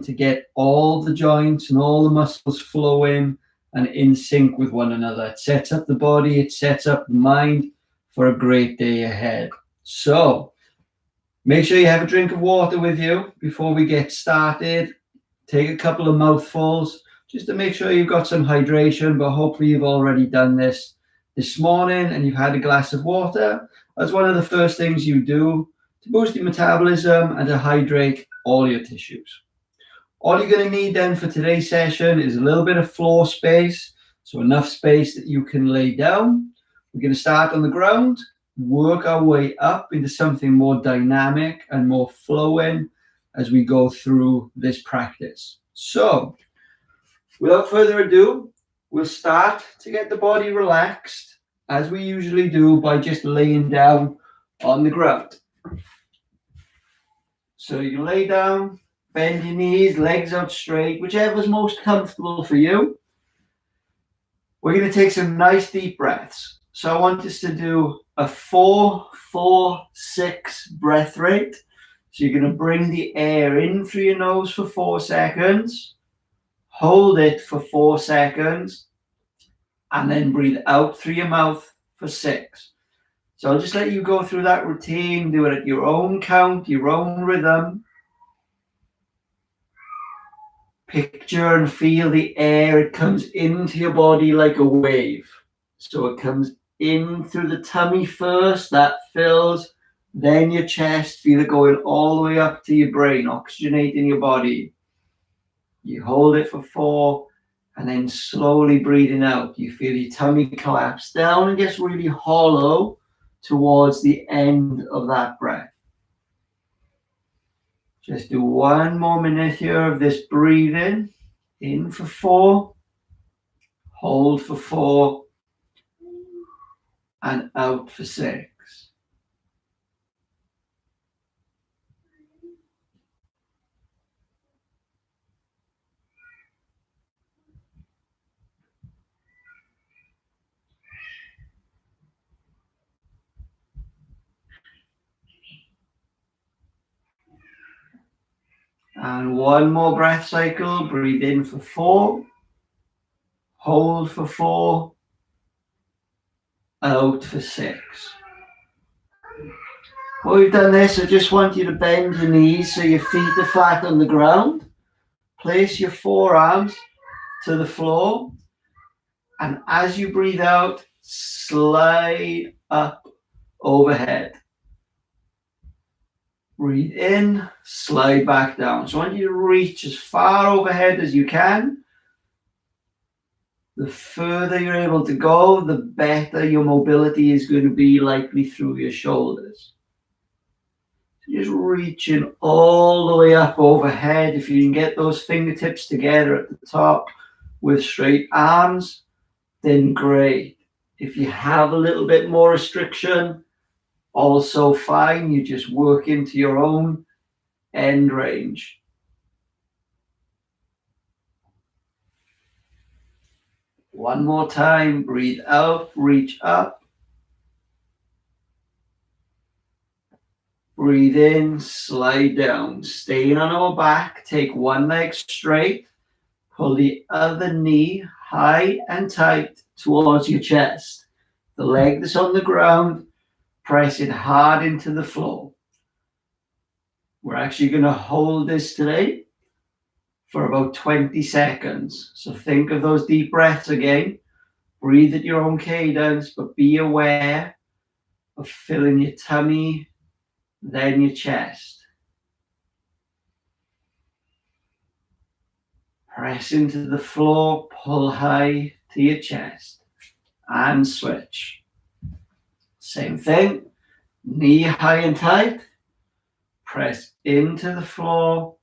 working to get all the joints and all the muscles flowing and in sync with one another. It sets up the body, it sets up the mind for a great day ahead. So make sure you have a drink of water with you before we get started. Take a couple of mouthfuls just to make sure you've got some hydration, but hopefully you've already done this morning and you've had a glass of water. That's one of the first things you do to boost your metabolism and to hydrate all your tissues. All you're going to need then for today's session is a little bit of floor space, so enough space that you can lay down. We're going to start on the ground, work our way up into something more dynamic and more flowing as we go through this practice. So, without further ado, we'll start to get the body relaxed, as we usually do, by just laying down on the ground. So you lay down, bend your knees, legs out straight, whichever's most comfortable for you. We're going to take some nice deep breaths. So I want us to do a 4-4-6 breath rate. So you're going to bring the air in through your nose for 4 seconds, hold it for 4 seconds, and then breathe out through your mouth for 6. So I'll just let you go through that routine, do it at your own count, your own rhythm. Picture and feel the air. It comes into your body like a wave. So it comes in through the tummy first, that fills, then your chest, feel it going all the way up to your brain, oxygenating your body. You hold it for 4, and then slowly breathing out. You feel your tummy collapse down and gets really hollow towards the end of that breath. Just do 1 more minute here of this breathing. In for 4, hold for 4, and out for 6. And 1 more breath cycle. Breathe in for 4, hold for 4, out for 6. While we've done this, I just want you to bend your knees so your feet are flat on the ground. Place your forearms to the floor, and as you breathe out, slide up overhead. Breathe in, slide back down. So I want you to reach as far overhead as you can. The further you're able to go, the better your mobility is going to be, likely through your shoulders. So just reaching all the way up overhead. If you can get those fingertips together at the top with straight arms, then great. If you have a little bit more restriction, also fine. You just work into your own end range. One more time. Breathe out, reach up. Breathe in, slide down. Staying on our back, take one leg straight. Pull the other knee high and tight towards your chest. The leg that's on the ground, press it hard into the floor. We're actually going to hold this today for about 20 seconds. So think of those deep breaths again. Breathe at your own cadence, but be aware of filling your tummy, then your chest. Press into the floor, pull high to your chest, and switch. Same thing, knee high and tight, press into the floor,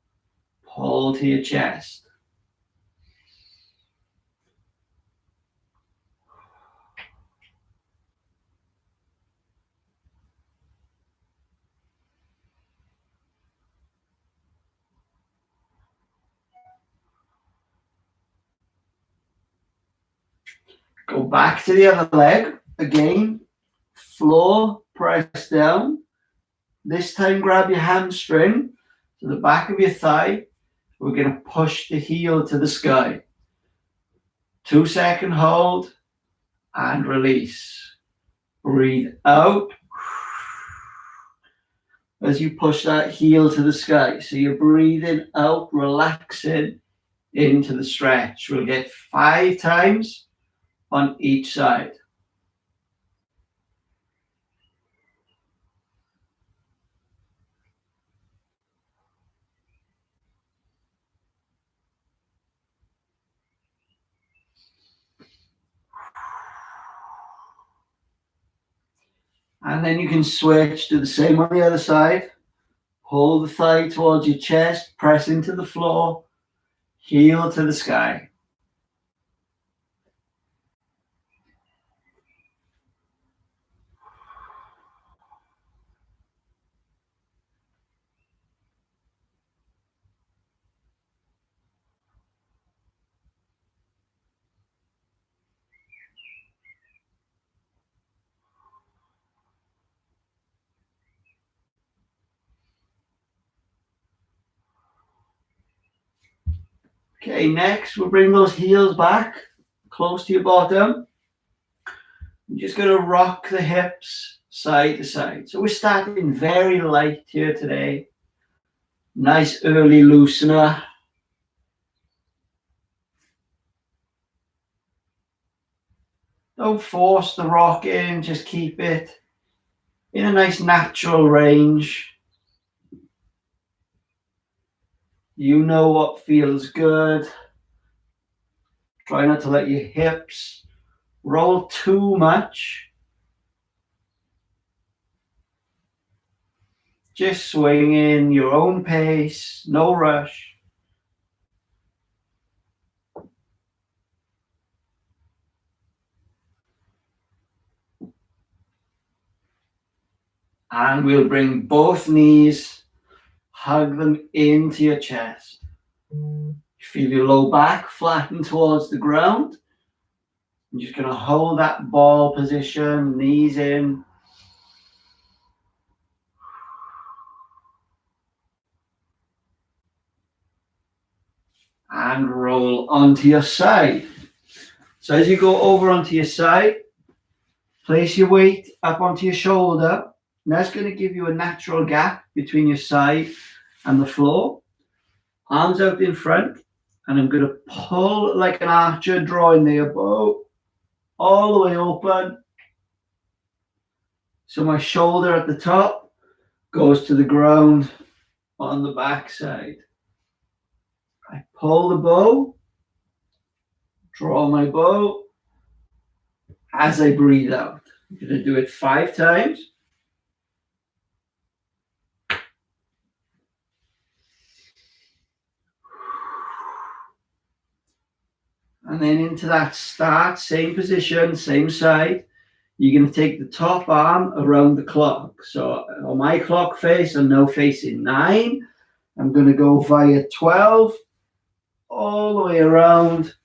pull to your chest. Go back to the other leg. Again, floor, press down. This time grab your hamstring to the back of your thigh We're going to push the heel to the sky. 2-second hold and release. Breathe out as you push that heel to the sky. So you're breathing out, relaxing into the stretch. We'll get 5 times on each side. And then you can switch, do the same on the other side. Pull the thigh towards your chest, press into the floor, heel to the sky. Okay, next we'll bring those heels back close to your bottom. I'm just going to rock the hips side to side. So we're starting very light here today. Nice early loosener. Don't force the rock in, just keep it in a nice natural range. You know what feels good. Try not to let your hips roll too much. Just swing in your own pace, no rush. And we'll bring both knees, hug them into your chest. Feel your low back flatten towards the ground. I'm just going to hold that ball position, knees in. And roll onto your side. So as you go over onto your side, place your weight up onto your shoulder. And that's going to give you a natural gap between your side and the floor. Arms out in front. And I'm going to pull like an archer, drawing the bow all the way open. So my shoulder at the top goes to the ground on the back side. I pull the bow, draw my bow as I breathe out. I'm going to do it 5 times. And then into that start, same position, same side. You're going to take the top arm around the clock. So on my clock face, I'm now facing 9. I'm going to go via 12, all the way around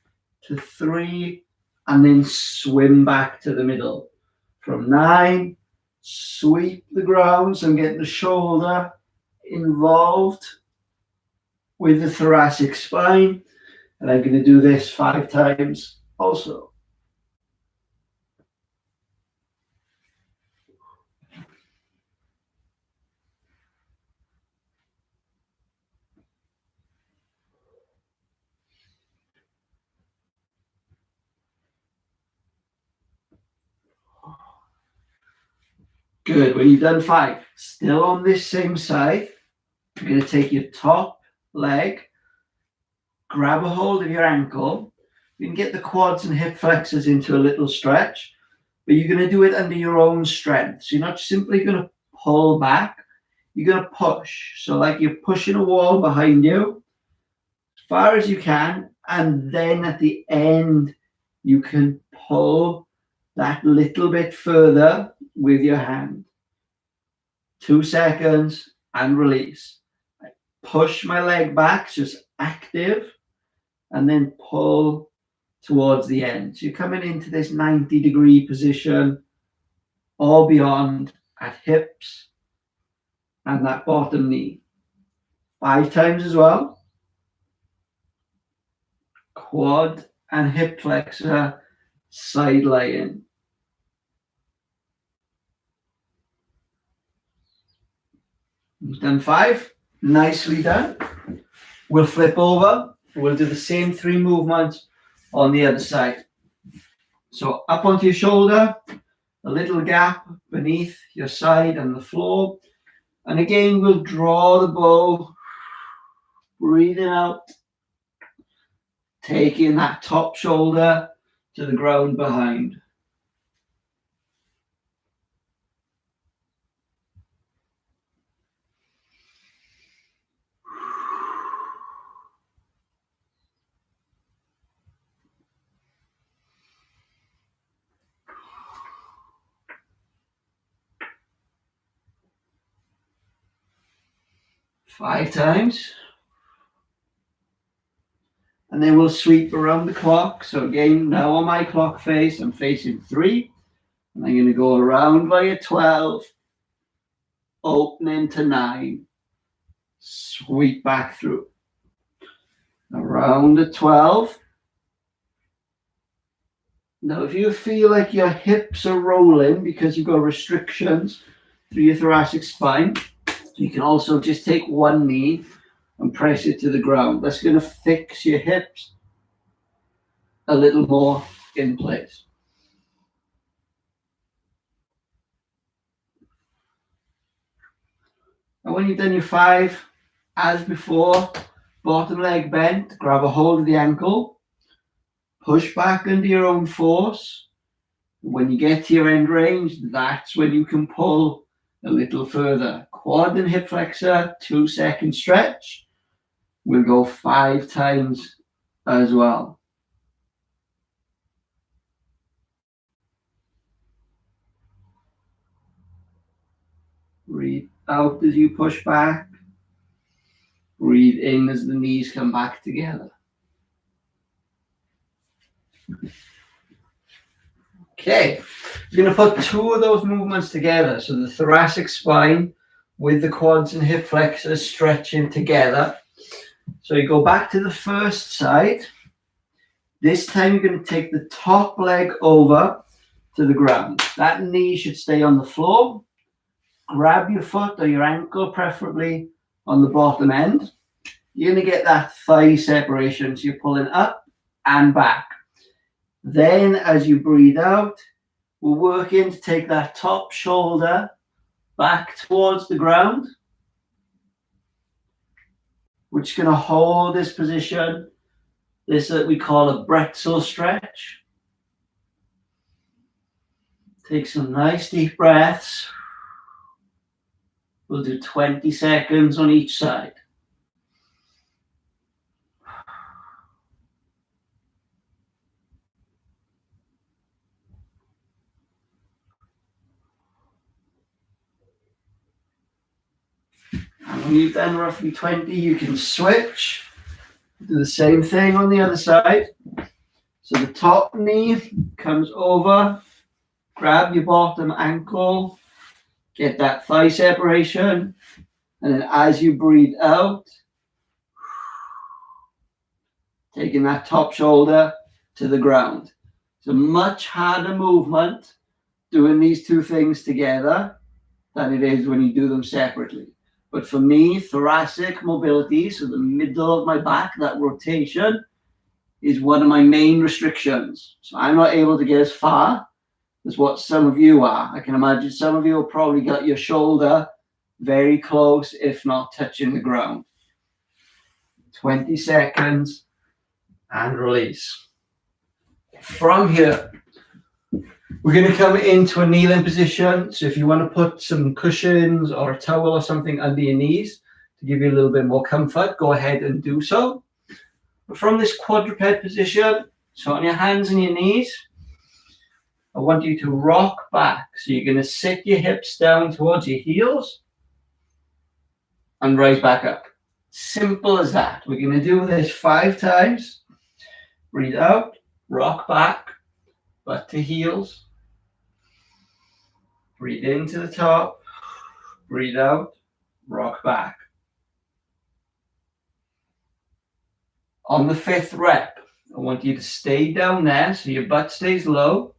to 3, and then swim back to the middle. From 9, sweep the ground, so I'm getting the shoulder involved with the thoracic spine. And I'm going to do this 5 times also. Good. When you've done 5, still on this same side, you're going to take your top leg, grab a hold of your ankle. You can get the quads and hip flexors into a little stretch, but you're going to do it under your own strength. So you're not simply going to pull back, you're going to push. So like you're pushing a wall behind you as far as you can, and then at the end, you can pull that little bit further with your hand. 2 seconds and release. I push my leg back, just active, and then pull towards the end. So you're coming into this 90-degree position or beyond at hips and that bottom knee. 5 times as well. quad and hip flexor side lying. You've done 5. Nicely done. We'll flip over. We'll do the same 3 movements on the other side. So up onto your shoulder, a little gap beneath your side and the floor. And again, we'll draw the bow, breathing out, taking that top shoulder to the ground behind. Five times. And then we'll sweep around the clock. So again, now on my clock face, I'm facing 3. And I'm going to go around by a 12, opening to 9, sweep back through. Around a 12. Now, if you feel like your hips are rolling because you've got restrictions through your thoracic spine, you can also just take one knee and press it to the ground. That's going to fix your hips a little more in place. And when you've done your 5, as before, bottom leg bent, grab a hold of the ankle, push back under your own force. When you get to your end range, that's when you can pull a little further. Quad and hip flexor, 2-second stretch. We'll go 5 times as well. Breathe out as you push back. Breathe in as the knees come back together. Okay, you're going to put 2 of those movements together. So the thoracic spine with the quads and hip flexors stretching together. So you go back to the first side. This time you're going to take the top leg over to the ground. That knee should stay on the floor. Grab your foot or your ankle, preferably on the bottom end. You're going to get that thigh separation. So you're pulling up and back. Then as you breathe out, we're working to take that top shoulder back towards the ground. We're just going to hold this position. This is what we call a bretzel stretch. Take some nice deep breaths. We'll do 20 seconds on each side. And when you've done roughly 20, you can switch. Do the same thing on the other side. So the top knee comes over, grab your bottom ankle, get that thigh separation, and then as you breathe out, taking that top shoulder to the ground. It's a much harder movement doing these 2 things together than it is when you do them separately. But for me, thoracic mobility, so the middle of my back, that rotation, is one of my main restrictions. So I'm not able to get as far as what some of you are. I can imagine some of you will probably got your shoulder very close, if not touching the ground. 20 seconds and release. From here, we're going to come into a kneeling position. So if you want to put some cushions or a towel or something under your knees to give you a little bit more comfort, go ahead and do so. But from this quadruped position, so on your hands and your knees, I want you to rock back. So you're going to sit your hips down towards your heels and rise back up. Simple as that. We're going to do this 5 times. Breathe out, rock back, butt to heels. Breathe into the top, breathe out, rock back. On the 5th rep, I want you to stay down there so your butt stays low.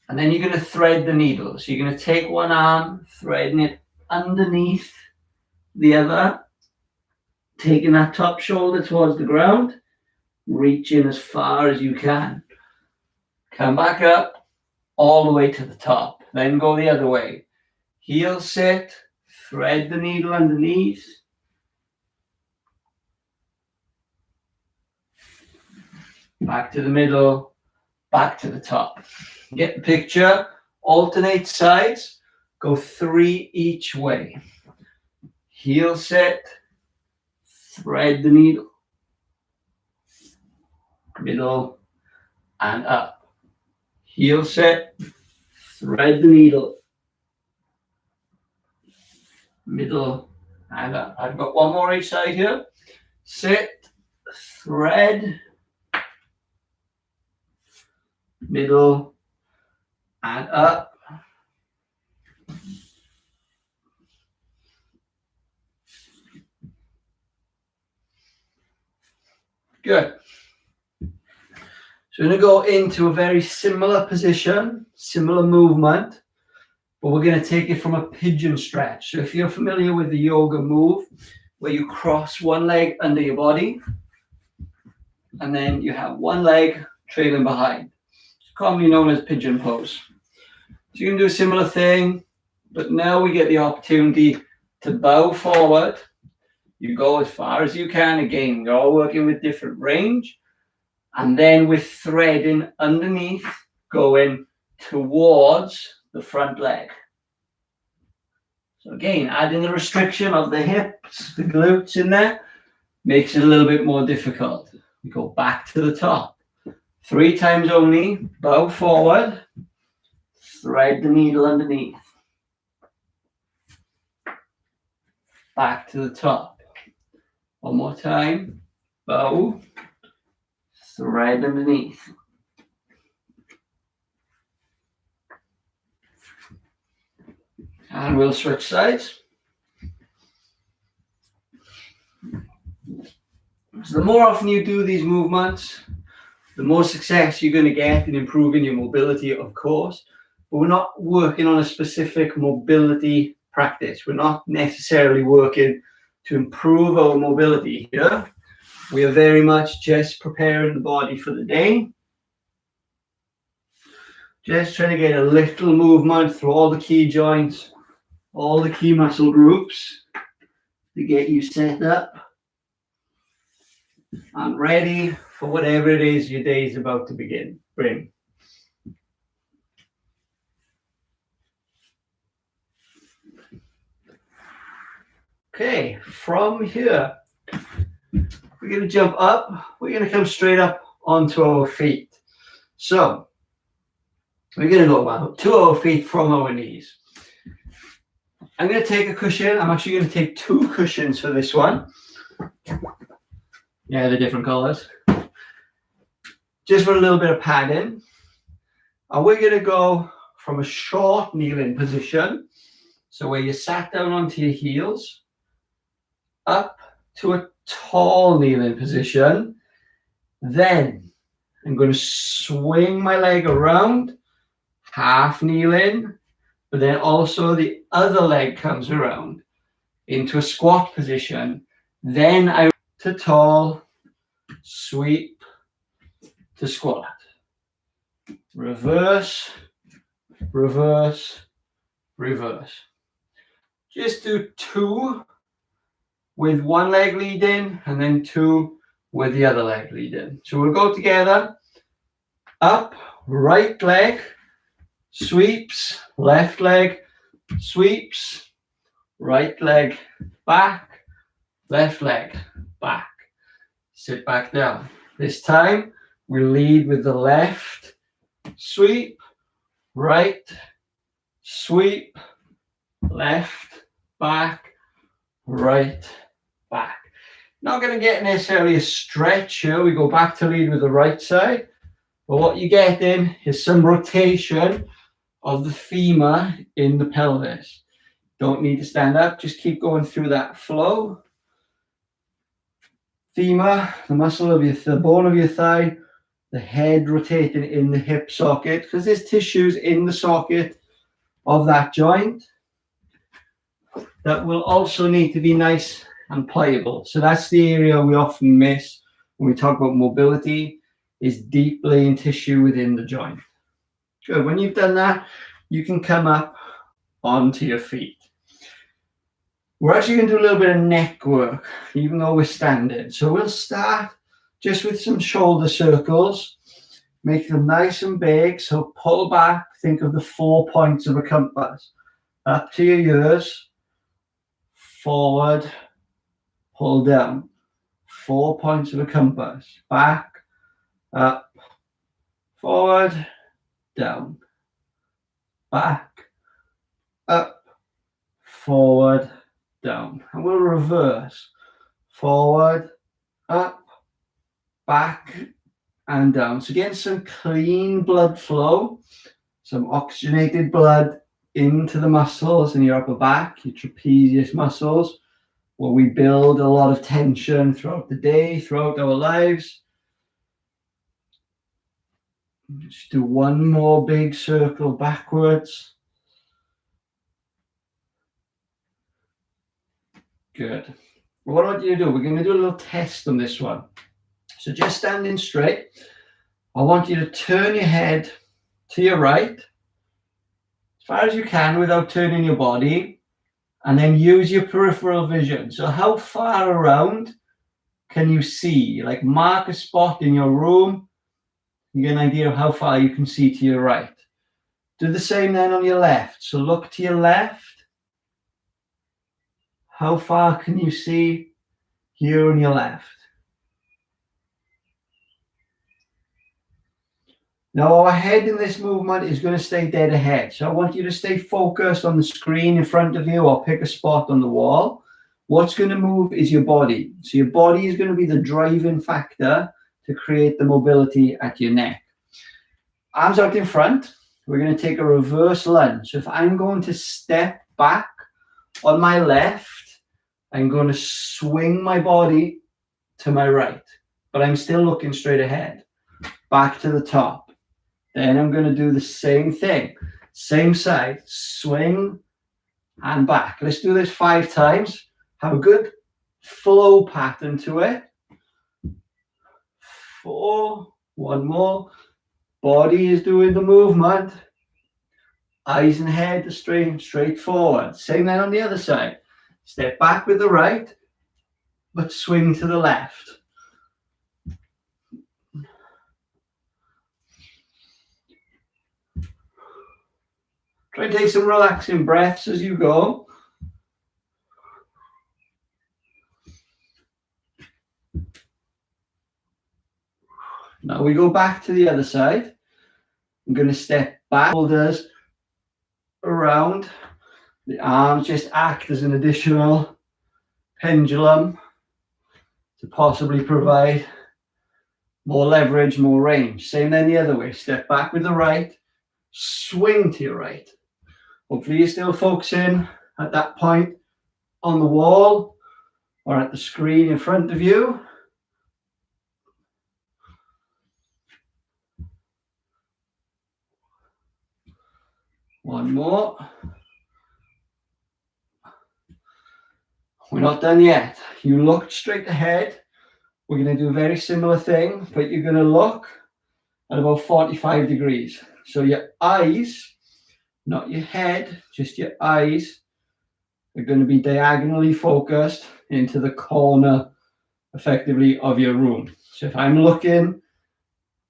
And then you're going to thread the needle. So you're going to take one arm, threading it underneath the other, taking that top shoulder towards the ground, reaching as far as you can. Come back up all the way to the top. Then go the other way. Heel sit, thread the needle underneath. Back to the middle, back to the top. Get the picture. Alternate sides. Go 3 each way. Heel sit, thread the needle, middle and up. Heel sit, thread the needle, middle and up. I've got one more each side here. Sit, thread, middle and up. Good. So we're going to go into a very similar position, similar movement, but we're going to take it from a pigeon stretch. So if you're familiar with the yoga move, where you cross one leg under your body, and then you have one leg trailing behind. It's commonly known as pigeon pose. So you can do a similar thing, but now we get the opportunity to bow forward. You go as far as you can. Again, you're all working with different range. And then with threading underneath, going towards the front leg. So again, adding the restriction of the hips, the glutes in there, makes it a little bit more difficult. We go back to the top. 3 times only, bow forward, thread the needle underneath. Back to the top. One more time, bow, thread underneath. And we'll switch sides. So the more often you do these movements, the more success you're going to get in improving your mobility, of course. But we're not working on a specific mobility practice. We're not necessarily working to improve our mobility here. We are very much just preparing the body for the day. Just trying to get a little movement through all the key joints, all the key muscle groups to get you set up and ready for whatever it is your day is about to begin. Bring. Okay, from here, we're going to jump up. We're going to come straight up onto our feet. So, we're going to go about 2 our feet from our knees. I'm going to take a cushion. I'm actually going to take 2 cushions for this one. Yeah, they're different colors. Just for a little bit of padding. And we're going to go from a short kneeling position, so where you sat down onto your heels, up to a tall kneeling position. Then I'm going to swing my leg around, half kneeling, but then also the other leg comes around into a squat position. Then I to tall, sweep to squat. Reverse, reverse, reverse. Just do 2 with one leg leading and then 2 with the other leg leading. So we'll go together. Up, right leg, sweeps, left leg, sweeps, right leg, back, left leg, back. Sit back down. This time we lead with the left, sweep, right, sweep, left, back, right, back. Not going to get necessarily a stretch here. We go back to lead with the right side. But what you get in is some rotation of the femur in the pelvis. Don't need to stand up. Just keep going through that flow. femur, the muscle of the bone of your thigh, the head rotating in the hip socket, because there's tissues in the socket of that joint that will also need to be nice and pliable. So that's the area we often miss when we talk about mobility, is deep laying tissue within the joint. Good. When you've done that, you can come up onto your feet. We're actually going to do a little bit of neck work, even though we're standing. So we'll start just with some shoulder circles. Make them nice and big. So pull back. Think of the 4 points of a compass. Up to your ears. Forward. Pull down. 4 points of a compass. Back. Up. Forward. Down. Back. Up. Forward. Down. And we'll reverse. Forward. Up. Back. And down. So getting some clean blood flow, some oxygenated blood into the muscles in your upper back, your trapezius muscles, where we build a lot of tension throughout the day, throughout our lives. Just do one more big circle backwards. Good. What I want you to do, we're going to do a little test on this one. So just standing straight, I want you to turn your head to your right as far as you can without turning your body, and then use your peripheral vision. So how far around can you see? Like mark a spot in your room, you get an idea of how far you can see to your right. Do the same then on your left. So look to your left. How far can you see here on your left? Now our head in this movement is going to stay dead ahead. So I want you to stay focused on the screen in front of you, or pick a spot on the wall. What's going to move is your body. So your body is going to be the driving factor to create the mobility at your neck. Arms out in front. We're going to take a reverse lunge. So if I'm going to step back on my left, I'm going to swing my body to my right, but I'm still looking straight ahead. Back to the top. Then I'm going to do the same thing. Same side. Swing and back. Let's do this 5 times. Have a good flow pattern to it. 4. One more. Body is doing the movement. Eyes and head are straight forward. Same then on the other side. Step back with the right, but swing to the left. Try and take some relaxing breaths as you go. Now we go back to the other side. I'm going to step back, shoulders around. The arms just act as an additional pendulum to possibly provide more leverage, more range. Same then the other way. Step back with the right, swing to your right. Hopefully you're still focusing at that point on the wall or at the screen in front of you. One more. We're not done yet. You looked straight ahead. We're going to do a very similar thing, but you're going to look at about 45 degrees. So your eyes, not your head, just your eyes, are going to be diagonally focused into the corner, effectively, of your room. So if I'm looking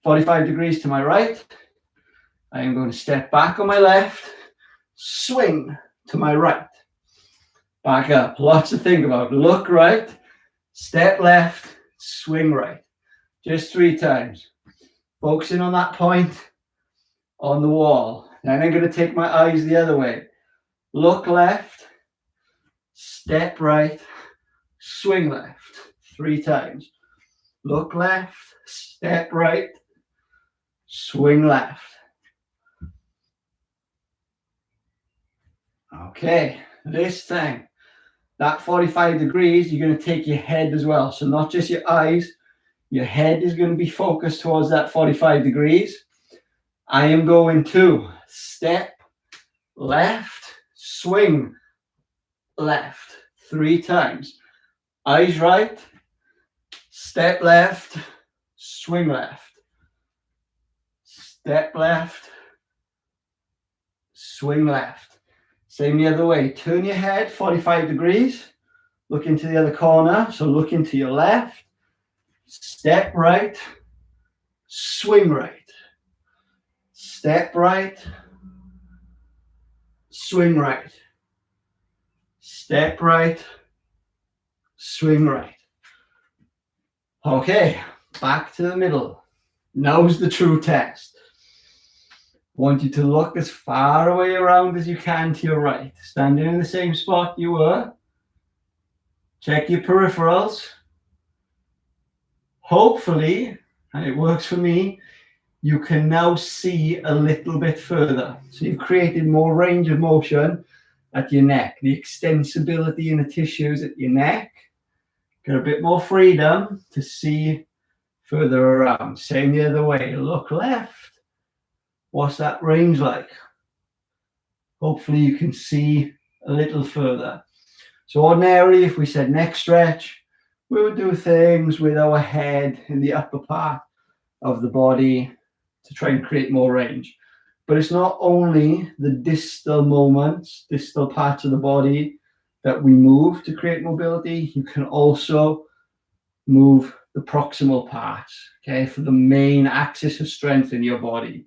45 degrees to my right, I am going to step back on my left, swing to my right, back up. Lots to think about. Look right, step left, swing right. Just 3 times. Focusing on that point on the wall. Then I'm going to take my eyes the other way. Look left, step right, swing left. 3 times. Look left, step right, swing left. Okay, this time That 45 degrees, you're going to take your head as well. So not just your eyes, your head is going to be focused towards that 45 degrees. I am going to step left, swing left 3 times. Eyes right, step left, swing left. Step left, swing left. Same the other way. Turn your head 45 degrees. Look into the other corner. So look into your left. Step right, swing right. Step right, swing right. Step right, swing right. Okay, back to the middle. Now's the true test. I want you to look as far away around as you can to your right. Standing in the same spot you were. Check your peripherals. Hopefully, and it works for me, you can now see a little bit further. So you've created more range of motion at your neck. The extensibility in the tissues at your neck. Get a bit more freedom to see further around. Same the other way. Look left. What's that range like? Hopefully you can see a little further. So ordinarily, if we said neck stretch, we would do things with our head in the upper part of the body to try and create more range. But it's not only the distal moments, distal parts of the body that we move to create mobility. You can also move the proximal parts, okay, for the main axis of strength in your body.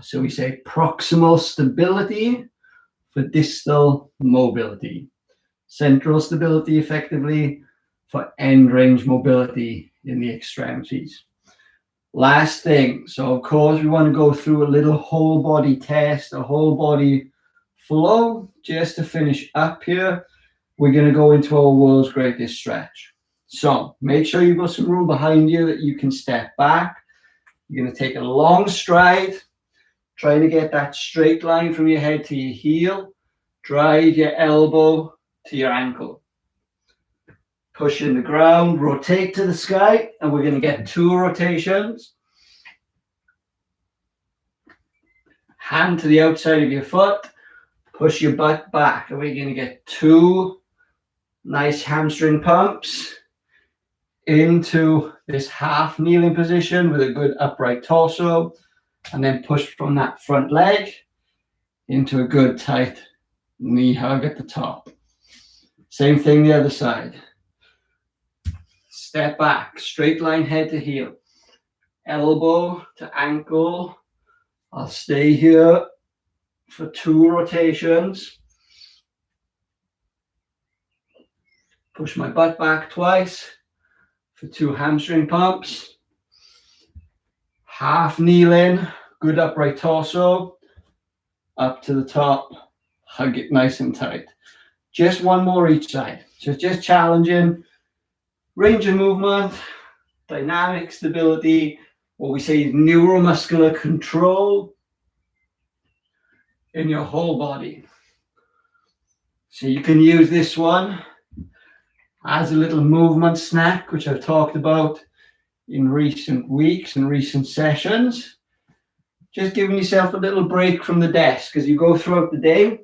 So we say proximal stability for distal mobility. Central stability, effectively, for end range mobility in the extremities. Last thing, so of course we want to go through a little whole body test, a whole body flow. Just to finish up here, we're going to go into our world's greatest stretch. So make sure you've got some room behind you that you can step back. You're going to take a long stride, trying to get that straight line from your head to your heel. Drive your elbow to your ankle. Push in the ground, rotate to the sky, and we're going to get 2 rotations. Hand to the outside of your foot, push your butt back, and we're going to get 2 nice hamstring pumps into this half kneeling position with a good upright torso, and then push from that front leg into a good tight knee hug at the top. Same thing the other side. Step back, straight line head to heel, elbow to ankle. I'll stay here for 2 rotations. Push my butt back twice for 2 hamstring pumps. Half kneeling, good upright torso, up to the top, hug it nice and tight. Just 1 more each side. So it's just challenging. Range of movement, dynamic stability, what we say is neuromuscular control in your whole body. So you can use this one as a little movement snack, which I've talked about in recent weeks and recent sessions. Just giving yourself a little break from the desk as you go throughout the day.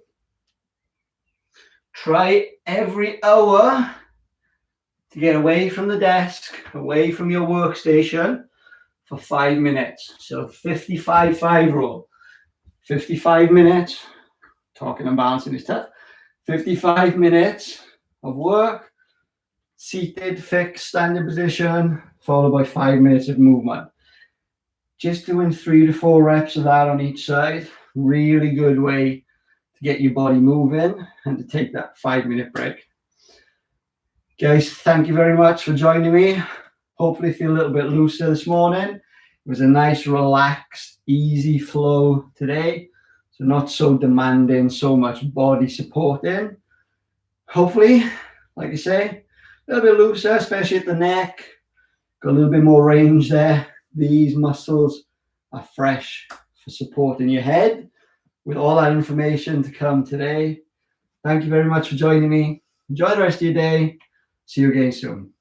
Try every hour to get away from the desk, away from your workstation for 5 minutes. So 55-5 rule. 55 minutes, talking and balancing is tough. 55 minutes of work, seated, fixed, standing position, followed by 5 minutes of movement. Just doing 3 to 4 reps of that on each side. Really good way to get your body moving and to take that 5-minute break. Guys, thank you very much for joining me. Hopefully feel a little bit looser this morning. It was a nice, relaxed, easy flow today. So not so demanding, so much body supporting. Hopefully, like I say, a little bit looser, especially at the neck. Got a little bit more range there. These muscles are fresh for supporting your head. With all that information to come today, Thank you very much for joining me. Enjoy the rest of your day. See you again soon.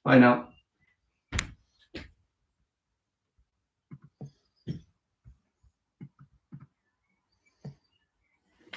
Bye now.